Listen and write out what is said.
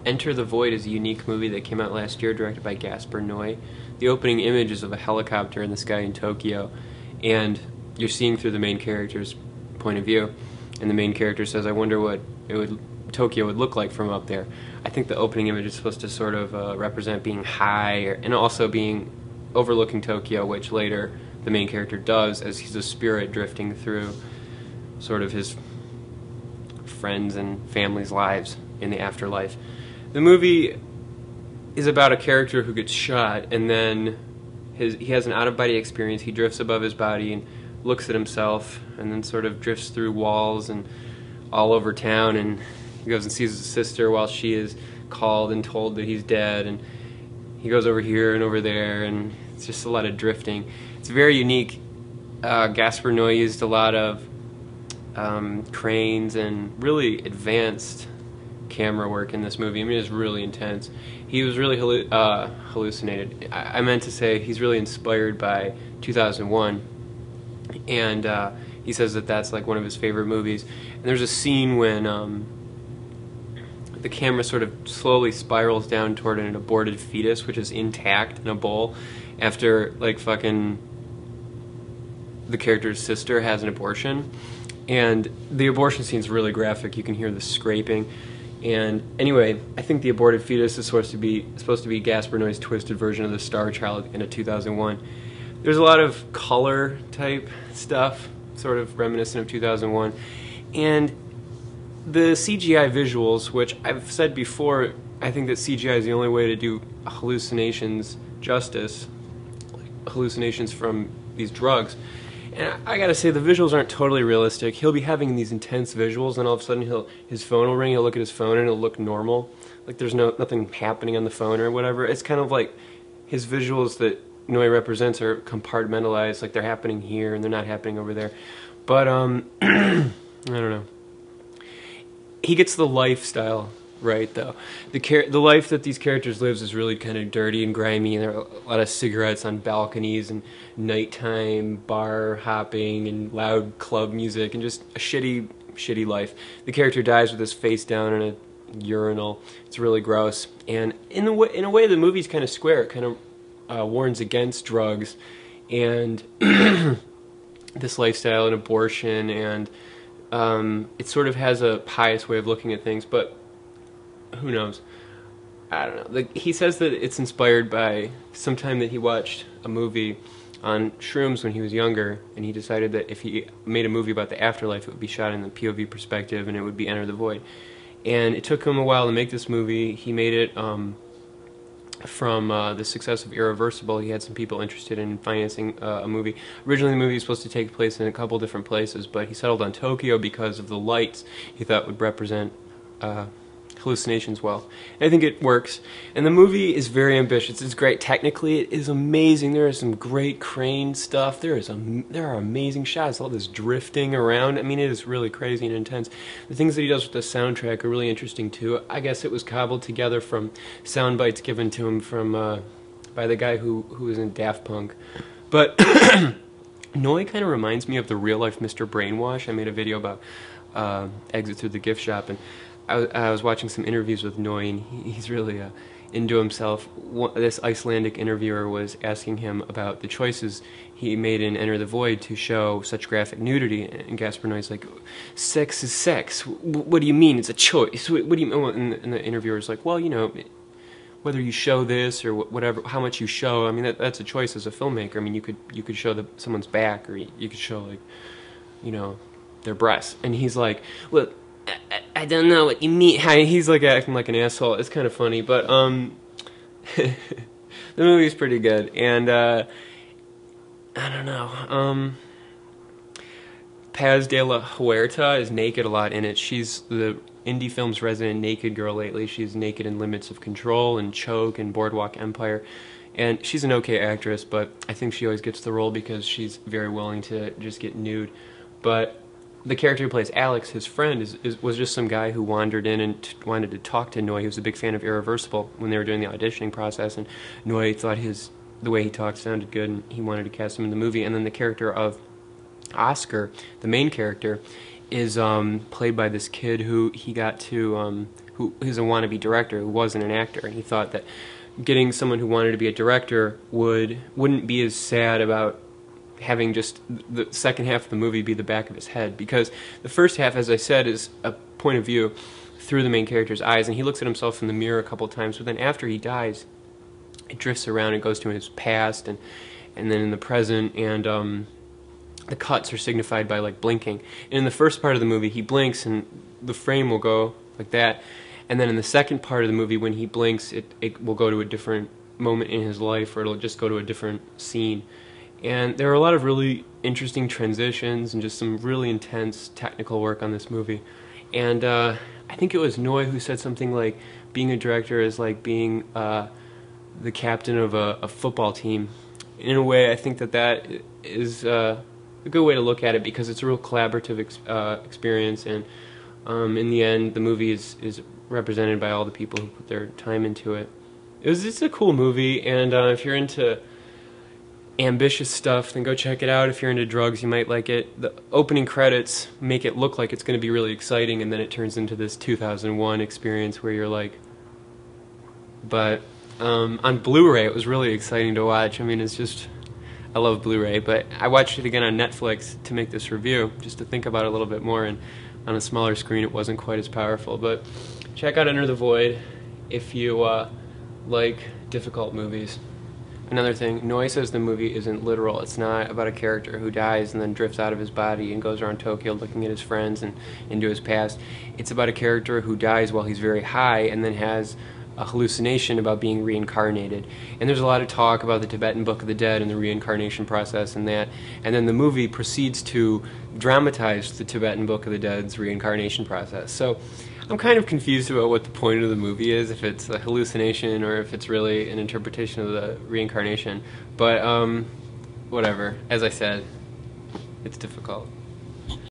Enter the Void is a unique movie that came out last year, directed by Gaspar Noé. The opening image is of a helicopter in the sky in Tokyo, and you're seeing through the main character's point of view. And the main character says, "I wonder what Tokyo would look like from up there." I think the opening image is supposed to sort of represent being high, and also being overlooking Tokyo, which later the main character does as he's a spirit drifting through sort of his friends and family's lives in the afterlife. The movie is about a character who gets shot, and then he has an out-of-body experience. He drifts above his body and looks at himself, and then sort of drifts through walls and all over town, and he goes and sees his sister while she is called and told that he's dead, and he goes over here and over there, and it's just a lot of drifting. It's very unique. Gaspar Noé used a lot of cranes and really advanced camera work in this movie. I mean, it's really intense. He was really hallucinated. I meant to say he's really inspired by 2001, and he says that that's like one of his favorite movies. And there's a scene when the camera sort of slowly spirals down toward an aborted fetus, which is intact in a bowl, after like fucking the character's sister has an abortion. And the abortion scene's really graphic. You can hear the scraping. And anyway, I think the aborted fetus is supposed to be Gaspar Noé's twisted version of the Star Child in a 2001. There's a lot of color type stuff, sort of reminiscent of 2001. And the CGI visuals, which I've said before, I think that CGI is the only way to do hallucinations justice, like hallucinations from these drugs. And I gotta say, the visuals aren't totally realistic. He'll be having these intense visuals, and all of a sudden his phone will ring, he'll look at his phone, and it'll look normal. Like there's nothing happening on the phone or whatever. It's kind of like his visuals that Noé represents are compartmentalized, like they're happening here and they're not happening over there. But, I don't know. He gets the lifestyle right, though. The life that these characters live is really kind of dirty and grimy, and there are a lot of cigarettes on balconies and nighttime bar hopping and loud club music and just a shitty life. The character dies with his face down in a urinal. It's really gross. And in a way, the movie's kind of square. It kind of warns against drugs and this lifestyle and abortion, and it sort of has a pious way of looking at things, but who knows? I don't know. He says that it's inspired by some time that he watched a movie on shrooms when he was younger, and he decided that if he made a movie about the afterlife, it would be shot in the POV perspective, and it would be Enter the Void. And it took him a while to make this movie. He made it from the success of Irreversible. He had some people interested in financing a movie. Originally, the movie was supposed to take place in a couple different places, but he settled on Tokyo because of the lights he thought would represent hallucinations well. And I think it works. And the movie is very ambitious. It's great. Technically, it is amazing. There is some great crane stuff. There are amazing shots. All this drifting around. I mean, it is really crazy and intense. The things that he does with the soundtrack are really interesting too. I guess it was cobbled together from sound bites given to him from by the guy who was in Daft Punk. But Noé kind of reminds me of the real life Mr. Brainwash. I made a video about Exit Through the Gift Shop, and I was watching some interviews with Noé, and he's really into himself. This Icelandic interviewer was asking him about the choices he made in Enter the Void to show such graphic nudity, and Gaspar Noé's like, "Sex is sex. What do you mean it's a choice? What do you mean?" And the interviewer's like, "Well, you know, whether you show this or whatever, how much you show, I mean, that's a choice as a filmmaker. I mean, you could show someone's back, or you could show, like, you know, their breasts." And he's like, "Well, I don't know what you mean." He's like acting like an asshole. It's kind of funny, but the movie's pretty good, and I don't know. Paz de la Huerta is naked a lot in it. She's the indie film's resident naked girl lately. She's naked in Limits of Control and Choke and Boardwalk Empire, and she's an okay actress, but I think she always gets the role because she's very willing to just get nude. But the character who plays Alex, his friend, was just some guy who wandered in and wanted to talk to Noé. He was a big fan of Irreversible when they were doing the auditioning process, and Noé thought the way he talked sounded good, and he wanted to cast him in the movie. And then the character of Oscar, the main character, is played by this kid who he got to who is a wannabe director who wasn't an actor, and he thought that getting someone who wanted to be a director wouldn't be as sad about having just the second half of the movie be the back of his head, because the first half, as I said, is a point of view through the main character's eyes, and he looks at himself in the mirror a couple times, but then after he dies, it drifts around and goes to his past and then in the present, and the cuts are signified by like blinking. And in the first part of the movie, he blinks and the frame will go like that, and then in the second part of the movie, when he blinks, it will go to a different moment in his life, or it'll just go to a different scene. And there are a lot of really interesting transitions and just some really intense technical work on this movie. And I think it was Noy who said something like, being a director is like being the captain of a football team. In a way, I think that is a good way to look at it, because it's a real collaborative experience, and in the end, the movie is represented by all the people who put their time into it. It's a cool movie, and if you're into ambitious stuff, then go check it out. If you're into drugs, you might like it. The opening credits make it look like it's going to be really exciting, and then it turns into this 2001 experience where you're like... But on Blu-ray, it was really exciting to watch. I mean, it's just... I love Blu-ray, but I watched it again on Netflix to make this review, just to think about it a little bit more, and on a smaller screen it wasn't quite as powerful. But check out Enter the Void if you like difficult movies. Another thing, Noy says the movie isn't literal. It's not about a character who dies and then drifts out of his body and goes around Tokyo looking at his friends and into his past. It's about a character who dies while he's very high and then has a hallucination about being reincarnated. And there's a lot of talk about the Tibetan Book of the Dead and the reincarnation process and that. And then the movie proceeds to dramatize the Tibetan Book of the Dead's reincarnation process. So I'm kind of confused about what the point of the movie is, if it's a hallucination or if it's really an interpretation of the reincarnation. But whatever. As I said, it's difficult.